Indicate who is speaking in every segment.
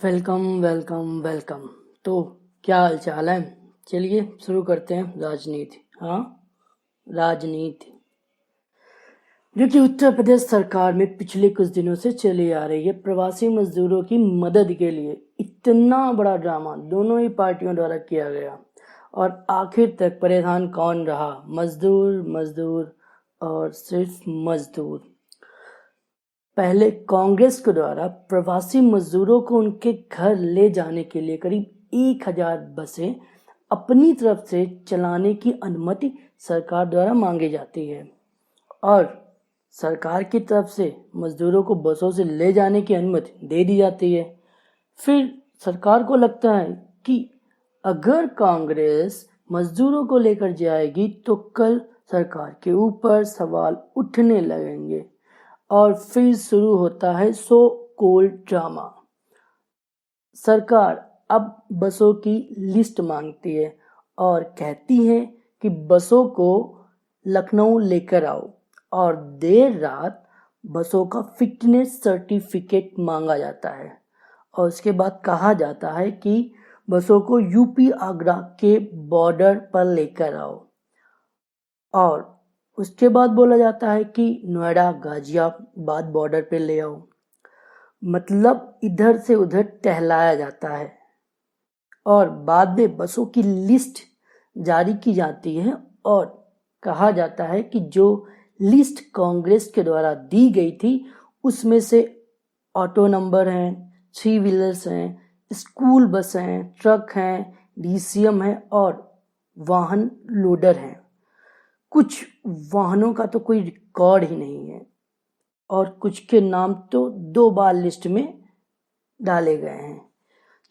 Speaker 1: Welcome welcome welcome. तो क्या हाल चाल है? चलिए शुरू करते हैं राजनीति। राजनीति जो कि उत्तर प्रदेश सरकार में पिछले कुछ दिनों से चली आ रही है। प्रवासी मजदूरों की मदद के लिए इतना बड़ा ड्रामा दोनों ही पार्टियों द्वारा किया गया, और आखिर तक परेशान कौन रहा? मजदूर मजदूर और सिर्फ मजदूर। पहले कांग्रेस के द्वारा प्रवासी मजदूरों को उनके घर ले जाने के लिए करीब 1000 बसें अपनी तरफ से चलाने की अनुमति सरकार द्वारा मांगी जाती है, और सरकार की तरफ से मजदूरों को बसों से ले जाने की अनुमति दे दी जाती है। फिर सरकार को लगता है कि अगर कांग्रेस मजदूरों को लेकर जाएगी तो कल सरकार के ऊपर सवाल उठने लगेंगे, और फिर शुरू होता है सो कॉल्ड ड्रामा। सरकार अब बसों की लिस्ट मांगती है और कहती है कि बसों को लखनऊ लेकर आओ, और देर रात बसों का फिटनेस सर्टिफिकेट मांगा जाता है, और उसके बाद कहा जाता है कि बसों को यूपी आगरा के बॉर्डर पर लेकर आओ, और उसके बाद बोला जाता है कि नोएडा गाजियाबाद बॉर्डर पे ले आओ। मतलब इधर से उधर टहलाया जाता है, और बाद में बसों की लिस्ट जारी की जाती है, और कहा जाता है कि जो लिस्ट कांग्रेस के द्वारा दी गई थी उसमें से ऑटो नंबर हैं, 3 व्हीलर्स हैं, स्कूल बस हैं, ट्रक हैं, डीसीएम हैं और वाहन लोडर हैं। कुछ वाहनों का तो कोई रिकॉर्ड ही नहीं है, और कुछ के नाम तो 2 बार लिस्ट में डाले गए हैं।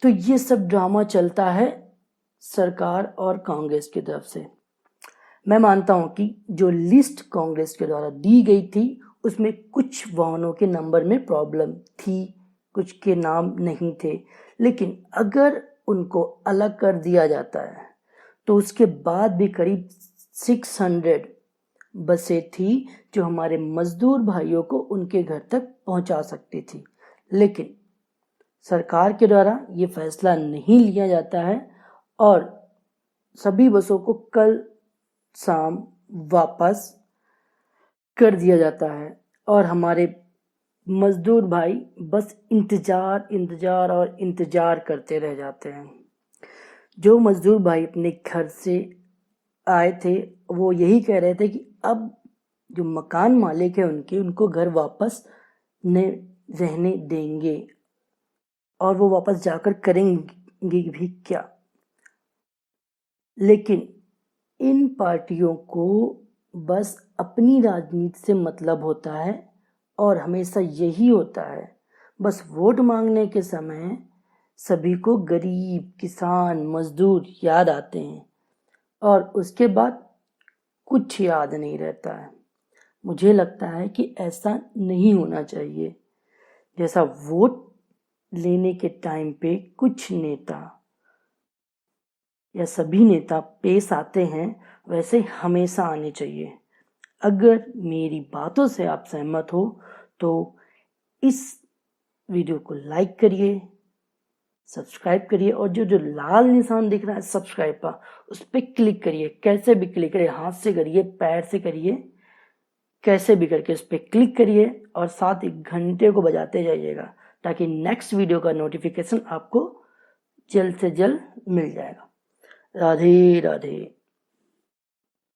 Speaker 1: तो ये सब ड्रामा चलता है सरकार और कांग्रेस की तरफ से। मैं मानता हूं कि जो लिस्ट कांग्रेस के द्वारा दी गई थी उसमें कुछ वाहनों के नंबर में प्रॉब्लम थी, कुछ के नाम नहीं थे, लेकिन अगर उनको अलग कर दिया जाता है तो उसके बाद भी करीब 600 बसें थी जो हमारे मजदूर भाइयों को उनके घर तक पहुंचा सकती थी। लेकिन सरकार के द्वारा ये फैसला नहीं लिया जाता है, और सभी बसों को कल शाम वापस कर दिया जाता है, और हमारे मजदूर भाई बस इंतजार और इंतजार करते रह जाते हैं। जो मजदूर भाई अपने घर से आए थे वो यही कह रहे थे कि अब जो मकान मालिक है उनको घर वापस रहने देंगे, और वो वापस जाकर करेंगे भी क्या। लेकिन इन पार्टियों को बस अपनी राजनीति से मतलब होता है, और हमेशा यही होता है। बस वोट मांगने के समय सभी को गरीब, किसान, मजदूर याद आते हैं, और उसके बाद कुछ याद नहीं रहता है। मुझे लगता है कि ऐसा नहीं होना चाहिए। जैसा वोट लेने के टाइम पे कुछ नेता या सभी नेता पेश आते हैं, वैसे हमेशा आने चाहिए। अगर मेरी बातों से आप सहमत हो तो इस वीडियो को लाइक करिए, सब्सक्राइब करिए, और जो जो लाल निशान दिख रहा है सब्सक्राइब का, उस पर क्लिक करिए। कैसे भी क्लिक करिए, हाथ से करिए, पैर से करिए, कैसे भी करके उस पर क्लिक करिए, और साथ ही घंटे को बजाते जाइएगा ताकि नेक्स्ट वीडियो का नोटिफिकेशन आपको जल्द से जल्द मिल जाएगा। राधे राधे।